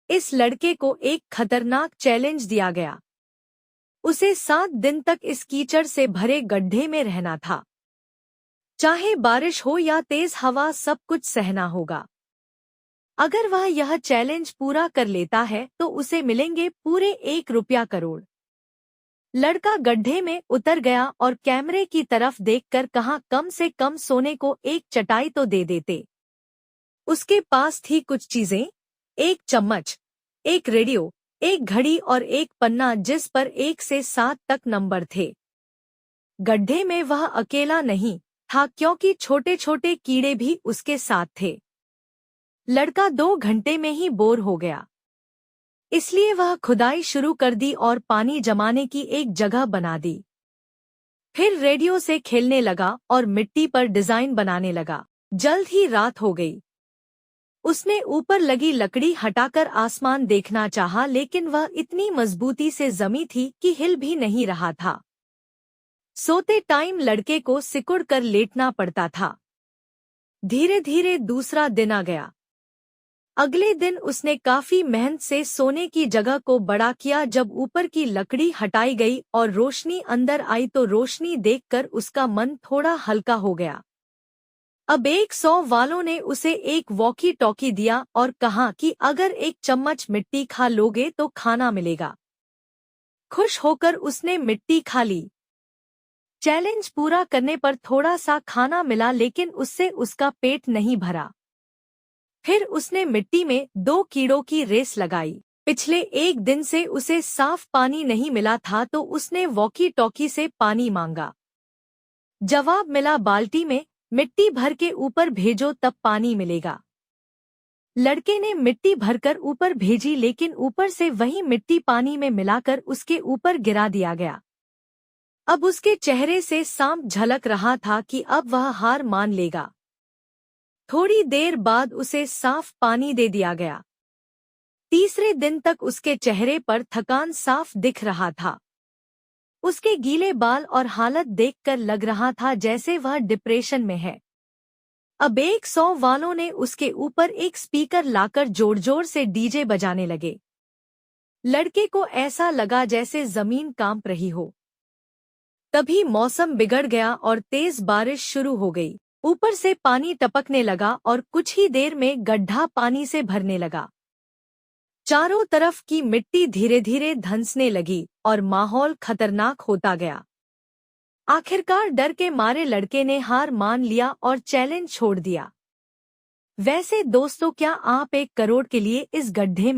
इस लड़के को एक खतरनाक चैलेंज दिया गया। उसे 7 दिन तक इस कीचड़ से भरे गड्ढे में रहना था। चाहे बारिश हो या तेज हवा, सब कुछ सहना होगा। अगर वह यह चैलेंज पूरा कर लेता है तो उसे मिलेंगे पूरे 1 करोड़। लड़का गड्ढे में उतर गया और कैमरे की तरफ देखकर कहा, कम से कम सोने को एक चटाई तो दे देते। उसके पास थी कुछ चीजें, एक चम्मच, एक रेडियो, एक घड़ी और एक पन्ना जिस पर 1 से 7 तक नंबर थे। गड्ढे में वह अकेला नहीं था क्योंकि छोटे छोटे कीड़े भी उसके साथ थे। लड़का 2 घंटे में ही बोर हो गया, इसलिए वह खुदाई शुरू कर दी और पानी जमाने की एक जगह बना दी। फिर रेडियो से खेलने लगा और मिट्टी पर डिजाइन बनाने लगा। जल्द ही रात हो गई। उसने ऊपर लगी लकड़ी हटाकर आसमान देखना चाहा, लेकिन वह इतनी मजबूती से जमी थी कि हिल भी नहीं रहा था। सोते टाइम लड़के को सिकुड़ कर लेटना पड़ता था। धीरे धीरे दूसरा दिन आ गया। अगले दिन उसने काफी मेहनत से सोने की जगह को बड़ा किया। जब ऊपर की लकड़ी हटाई गई और रोशनी अंदर आई तो रोशनी देखकर उसका मन थोड़ा हल्का हो गया। अब 100 वालों ने उसे एक वॉकी टॉकी दिया और कहा कि अगर 1 चम्मच मिट्टी खा लोगे तो खाना मिलेगा। खुश होकर उसने मिट्टी खा ली। चैलेंज पूरा करने पर थोड़ा सा खाना मिला, लेकिन उससे उसका पेट नहीं भरा। फिर उसने मिट्टी में 2 कीड़ों की रेस लगाई। पिछले 1 दिन से उसे साफ पानी नहीं मिला था तो उसने वॉकी टॉकी से पानी मांगा। जवाब मिला, बाल्टी में मिट्टी भर के ऊपर भेजो तब पानी मिलेगा। लड़के ने मिट्टी भरकर ऊपर भेजी, लेकिन ऊपर से वही मिट्टी पानी में मिलाकर उसके ऊपर गिरा दिया गया। अब उसके चेहरे से साफ झलक रहा था कि अब वह हार मान लेगा। थोड़ी देर बाद उसे साफ पानी दे दिया गया। तीसरे दिन तक उसके चेहरे पर थकान साफ दिख रहा था। उसके गीले बाल और हालत देखकर लग रहा था जैसे वह डिप्रेशन में है। अब 100 वालों ने उसके ऊपर एक स्पीकर लाकर जोर जोर से डीजे बजाने लगे। लड़के को ऐसा लगा जैसे जमीन कांप रही हो। तभी मौसम बिगड़ गया और तेज बारिश शुरू हो गई। ऊपर से पानी टपकने लगा और कुछ ही देर में गड्ढा पानी से भरने लगा। चारों तरफ की मिट्टी धीरे धीरे धंसने लगी और माहौल खतरनाक होता गया। आखिरकार डर के मारे लड़के ने हार मान लिया और चैलेंज छोड़ दिया। वैसे दोस्तों, क्या आप 1 करोड़ के लिए इस गड्ढे में